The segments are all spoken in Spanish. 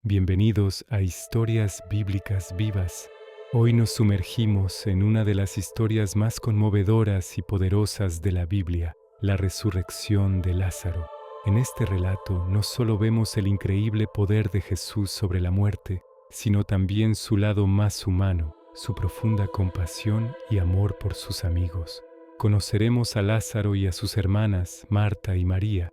Bienvenidos a Historias Bíblicas Vivas. Hoy nos sumergimos en una de las historias más conmovedoras y poderosas de la Biblia, la resurrección de Lázaro. En este relato no solo vemos el increíble poder de Jesús sobre la muerte, sino también su lado más humano, su profunda compasión y amor por sus amigos. Conoceremos a Lázaro y a sus hermanas, Marta y María,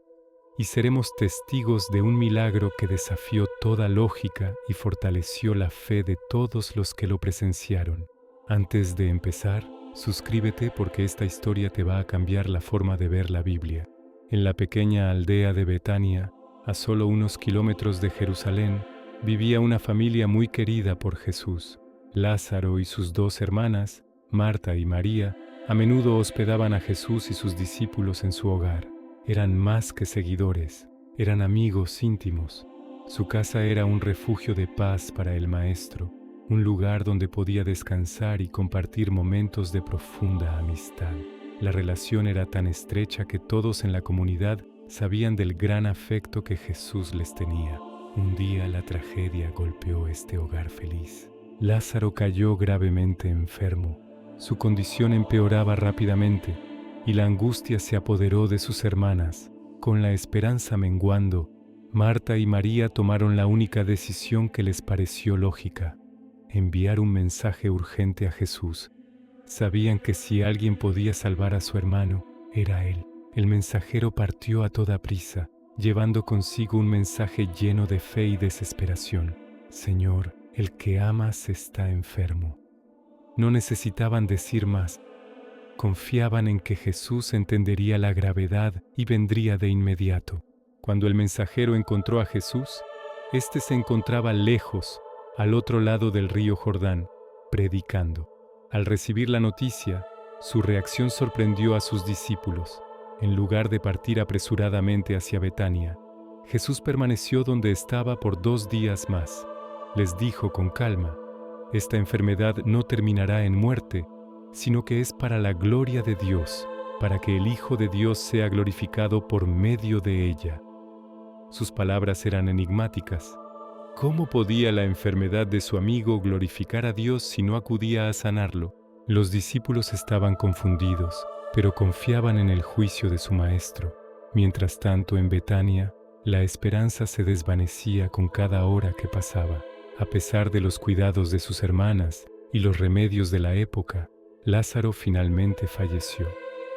y seremos testigos de un milagro que desafió toda lógica y fortaleció la fe de todos los que lo presenciaron. Antes de empezar, suscríbete porque esta historia te va a cambiar la forma de ver la Biblia. En la pequeña aldea de Betania, a solo unos kilómetros de Jerusalén, vivía una familia muy querida por Jesús. Lázaro y sus dos hermanas, Marta y María, a menudo hospedaban a Jesús y sus discípulos en su hogar. Eran más que seguidores, eran amigos íntimos. Su casa era un refugio de paz para el Maestro, un lugar donde podía descansar y compartir momentos de profunda amistad. La relación era tan estrecha que todos en la comunidad sabían del gran afecto que Jesús les tenía. Un día la tragedia golpeó este hogar feliz. Lázaro cayó gravemente enfermo. Su condición empeoraba rápidamente y la angustia se apoderó de sus hermanas. Con la esperanza menguando, Marta y María tomaron la única decisión que les pareció lógica: enviar un mensaje urgente a Jesús. Sabían que si alguien podía salvar a su hermano, era él. El mensajero partió a toda prisa, llevando consigo un mensaje lleno de fe y desesperación. Señor, el que amas está enfermo. No necesitaban decir más. Confiaban en que Jesús entendería la gravedad y vendría de inmediato. Cuando el mensajero encontró a Jesús, éste se encontraba lejos, al otro lado del río Jordán, predicando. Al recibir la noticia, su reacción sorprendió a sus discípulos. En lugar de partir apresuradamente hacia Betania, Jesús permaneció donde estaba por 2 días más. Les dijo con calma: esta enfermedad no terminará en muerte, sino que es para la gloria de Dios, para que el Hijo de Dios sea glorificado por medio de ella. Sus palabras eran enigmáticas. ¿Cómo podía la enfermedad de su amigo glorificar a Dios si no acudía a sanarlo? Los discípulos estaban confundidos, pero confiaban en el juicio de su Maestro. Mientras tanto, en Betania, la esperanza se desvanecía con cada hora que pasaba. A pesar de los cuidados de sus hermanas y los remedios de la época, Lázaro finalmente falleció.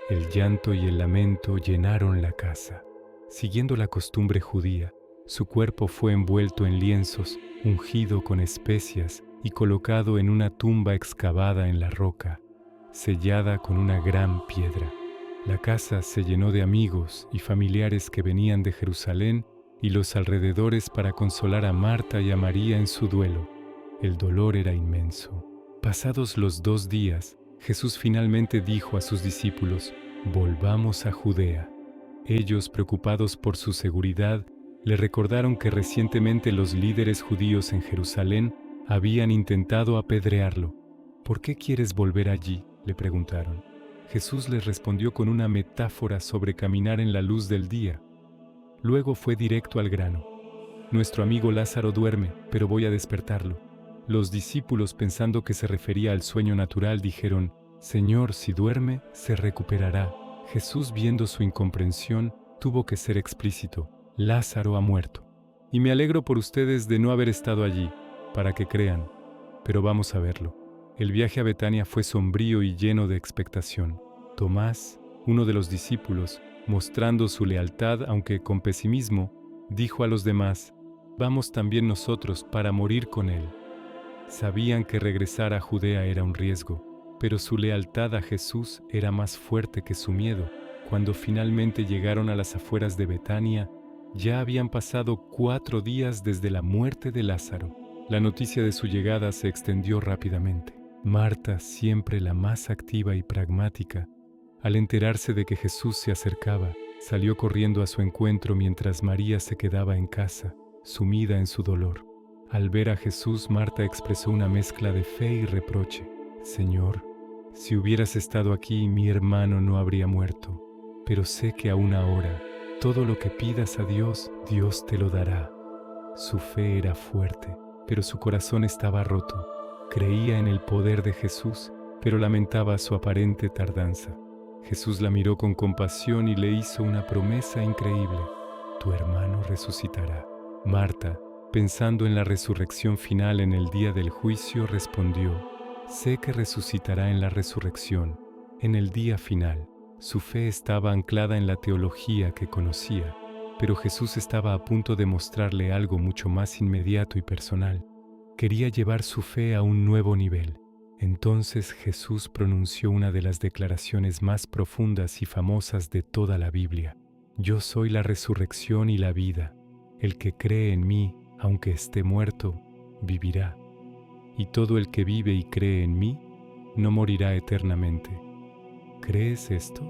El llanto y el lamento llenaron la casa. Siguiendo la costumbre judía, su cuerpo fue envuelto en lienzos, ungido con especias y colocado en una tumba excavada en la roca, sellada con una gran piedra. La casa se llenó de amigos y familiares que venían de Jerusalén y los alrededores para consolar a Marta y a María en su duelo. El dolor era inmenso. Pasados los 2 días, Jesús finalmente dijo a sus discípulos: volvamos a Judea. Ellos, preocupados por su seguridad, le recordaron que recientemente los líderes judíos en Jerusalén habían intentado apedrearlo. ¿Por qué quieres volver allí?, le preguntaron. Jesús les respondió con una metáfora sobre caminar en la luz del día. Luego fue directo al grano. Nuestro amigo Lázaro duerme, pero voy a despertarlo. Los discípulos, pensando que se refería al sueño natural, dijeron: Señor, si duerme, se recuperará. Jesús, viendo su incomprensión, tuvo que ser explícito: Lázaro ha muerto. Y me alegro por ustedes de no haber estado allí, para que crean. Pero vamos a verlo. El viaje a Betania fue sombrío y lleno de expectación. Tomás, uno de los discípulos, mostrando su lealtad aunque con pesimismo, dijo a los demás: vamos también nosotros para morir con él. Sabían que regresar a Judea era un riesgo, pero su lealtad a Jesús era más fuerte que su miedo. Cuando finalmente llegaron a las afueras de Betania, ya habían pasado 4 días desde la muerte de Lázaro. La noticia de su llegada se extendió rápidamente. Marta, siempre la más activa y pragmática, al enterarse de que Jesús se acercaba, salió corriendo a su encuentro mientras María se quedaba en casa, sumida en su dolor. Al ver a Jesús, Marta expresó una mezcla de fe y reproche. Señor, si hubieras estado aquí, mi hermano no habría muerto, pero sé que aún ahora, todo lo que pidas a Dios, Dios te lo dará. Su fe era fuerte, pero su corazón estaba roto. Creía en el poder de Jesús, pero lamentaba su aparente tardanza. Jesús la miró con compasión y le hizo una promesa increíble: tu hermano resucitará. Marta, pensando en la resurrección final en el día del juicio, respondió: sé que resucitará en la resurrección, en el día final. Su fe estaba anclada en la teología que conocía, pero Jesús estaba a punto de mostrarle algo mucho más inmediato y personal. Quería llevar su fe a un nuevo nivel. Entonces Jesús pronunció una de las declaraciones más profundas y famosas de toda la Biblia: yo soy la resurrección y la vida. El que cree en mí, aunque esté muerto, vivirá. Y todo el que vive y cree en mí, no morirá eternamente. ¿Crees esto?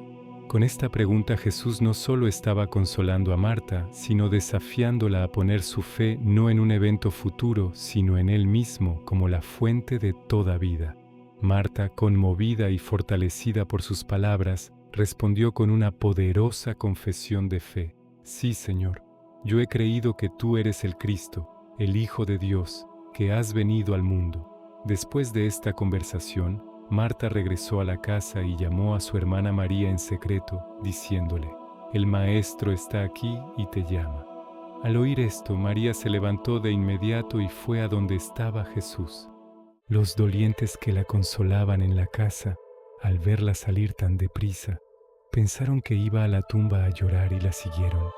Con esta pregunta Jesús no solo estaba consolando a Marta, sino desafiándola a poner su fe no en un evento futuro, sino en Él mismo como la fuente de toda vida. Marta, conmovida y fortalecida por sus palabras, respondió con una poderosa confesión de fe: sí, Señor, yo he creído que tú eres el Cristo, el Hijo de Dios, que has venido al mundo. Después de esta conversación, Marta regresó a la casa y llamó a su hermana María en secreto, diciéndole: el Maestro está aquí y te llama. Al oír esto, María se levantó de inmediato y fue a donde estaba Jesús. Los dolientes que la consolaban en la casa, al verla salir tan deprisa, pensaron que iba a la tumba a llorar y la siguieron.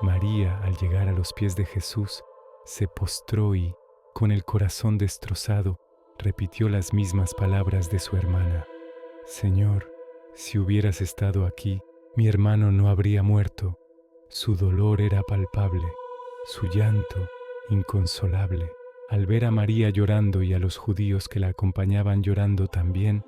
María, al llegar a los pies de Jesús, se postró y, con el corazón destrozado, repitió las mismas palabras de su hermana: Señor, si hubieras estado aquí, mi hermano no habría muerto. Su dolor era palpable, su llanto inconsolable. Al ver a María llorando y a los judíos que la acompañaban llorando también,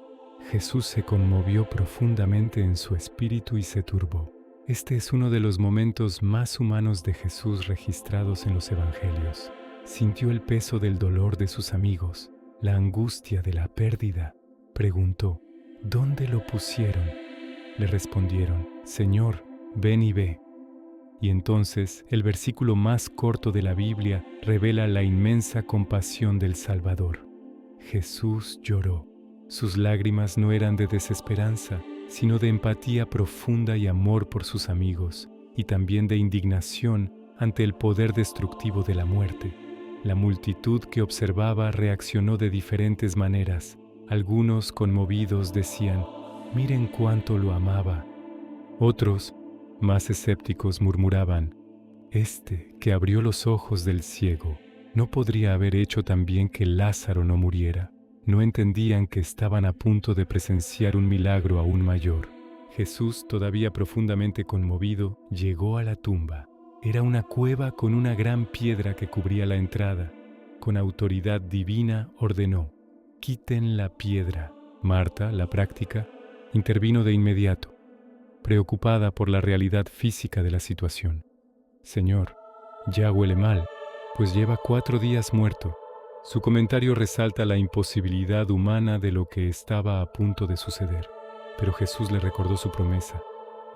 Jesús se conmovió profundamente en su espíritu y se turbó. Este es uno de los momentos más humanos de Jesús registrados en los evangelios. Sintió el peso del dolor de sus amigos, la angustia de la pérdida. Preguntó: ¿dónde lo pusieron? Le respondieron: Señor, ven y ve. Y entonces el versículo más corto de la Biblia revela la inmensa compasión del Salvador. Jesús lloró. Sus lágrimas no eran de desesperanza, sino de empatía profunda y amor por sus amigos, y también de indignación ante el poder destructivo de la muerte. La multitud que observaba reaccionó de diferentes maneras. Algunos, conmovidos, decían: miren cuánto lo amaba. Otros, más escépticos, murmuraban: este que abrió los ojos del ciego, ¿no podría haber hecho también que Lázaro no muriera? No entendían que estaban a punto de presenciar un milagro aún mayor. Jesús, todavía profundamente conmovido, llegó a la tumba. Era una cueva con una gran piedra que cubría la entrada. Con autoridad divina ordenó: quiten la piedra. Marta, la práctica, intervino de inmediato, preocupada por la realidad física de la situación. Señor, ya huele mal, pues lleva 4 días muerto. Su comentario resalta la imposibilidad humana de lo que estaba a punto de suceder. Pero Jesús le recordó su promesa: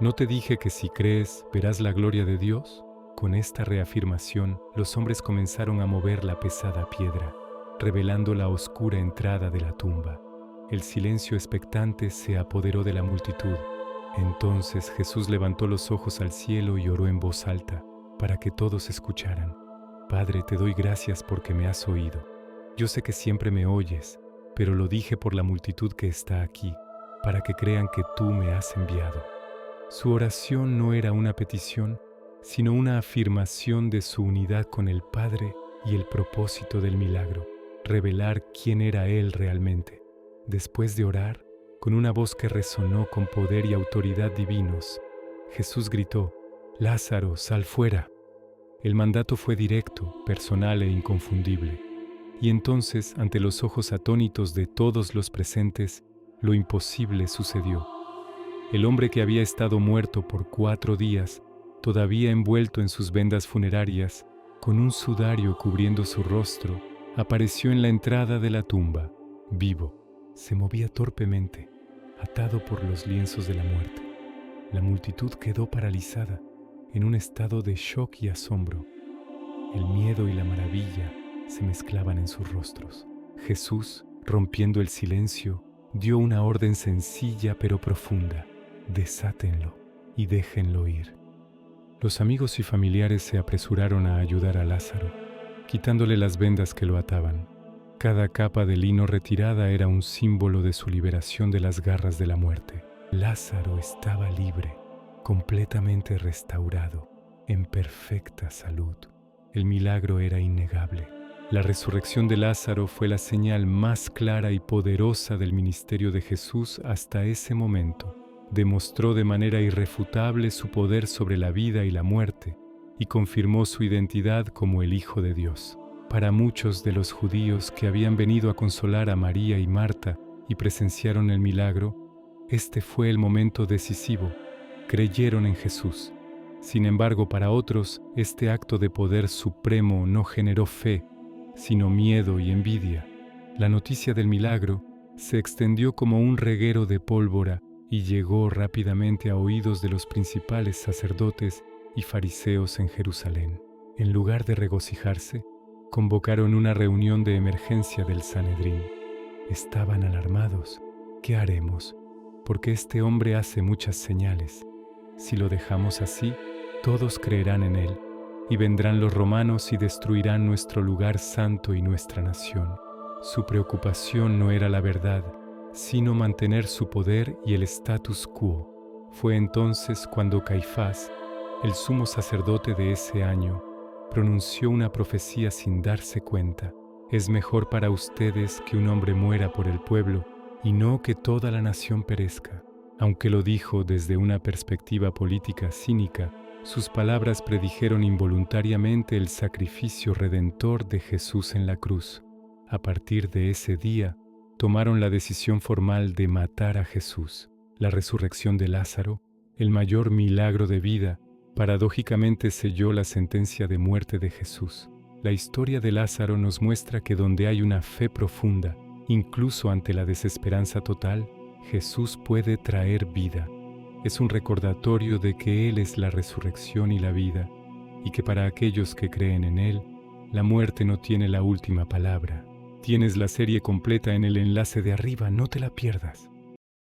¿no te dije que si crees verás la gloria de Dios? Con esta reafirmación, los hombres comenzaron a mover la pesada piedra, revelando la oscura entrada de la tumba. El silencio expectante se apoderó de la multitud. Entonces Jesús levantó los ojos al cielo y oró en voz alta, para que todos escucharan: Padre, te doy gracias porque me has oído. Yo sé que siempre me oyes, pero lo dije por la multitud que está aquí, para que crean que tú me has enviado. Su oración no era una petición, sino una afirmación de su unidad con el Padre y el propósito del milagro: revelar quién era Él realmente. Después de orar, con una voz que resonó con poder y autoridad divinos, Jesús gritó: Lázaro, sal fuera. El mandato fue directo, personal e inconfundible. Y entonces, ante los ojos atónitos de todos los presentes, lo imposible sucedió. El hombre que había estado muerto por 4 días, todavía envuelto en sus vendas funerarias, con un sudario cubriendo su rostro, apareció en la entrada de la tumba, vivo. Se movía torpemente, atado por los lienzos de la muerte. La multitud quedó paralizada, en un estado de shock y asombro. El miedo y la maravilla se mezclaban en sus rostros. Jesús, rompiendo el silencio, dio una orden sencilla pero profunda: desátenlo y déjenlo ir. Los amigos y familiares se apresuraron a ayudar a Lázaro, quitándole las vendas que lo ataban. Cada capa de lino retirada era un símbolo de su liberación de las garras de la muerte. Lázaro estaba libre, completamente restaurado, en perfecta salud. El milagro era innegable. La resurrección de Lázaro fue la señal más clara y poderosa del ministerio de Jesús hasta ese momento. Demostró de manera irrefutable su poder sobre la vida y la muerte y confirmó su identidad como el Hijo de Dios. Para muchos de los judíos que habían venido a consolar a María y Marta y presenciaron el milagro, este fue el momento decisivo. Creyeron en Jesús. Sin embargo, para otros, este acto de poder supremo no generó fe, sino miedo y envidia. La noticia del milagro se extendió como un reguero de pólvora y llegó rápidamente a oídos de los principales sacerdotes y fariseos en Jerusalén. En lugar de regocijarse, convocaron una reunión de emergencia del Sanedrín. Estaban alarmados. ¿Qué haremos? Porque este hombre hace muchas señales. Si lo dejamos así, todos creerán en él, y vendrán los romanos y destruirán nuestro lugar santo y nuestra nación. Su preocupación no era la verdad, sino mantener su poder y el status quo. Fue entonces cuando Caifás, el sumo sacerdote de ese año, pronunció una profecía sin darse cuenta: es mejor para ustedes que un hombre muera por el pueblo y no que toda la nación perezca. Aunque lo dijo desde una perspectiva política cínica, sus palabras predijeron involuntariamente el sacrificio redentor de Jesús en la cruz. A partir de ese día, tomaron la decisión formal de matar a Jesús. La resurrección de Lázaro, el mayor milagro de vida, paradójicamente selló la sentencia de muerte de Jesús. La historia de Lázaro nos muestra que donde hay una fe profunda, incluso ante la desesperanza total, Jesús puede traer vida. Es un recordatorio de que Él es la resurrección y la vida, y que para aquellos que creen en Él, la muerte no tiene la última palabra. Tienes la serie completa en el enlace de arriba, no te la pierdas.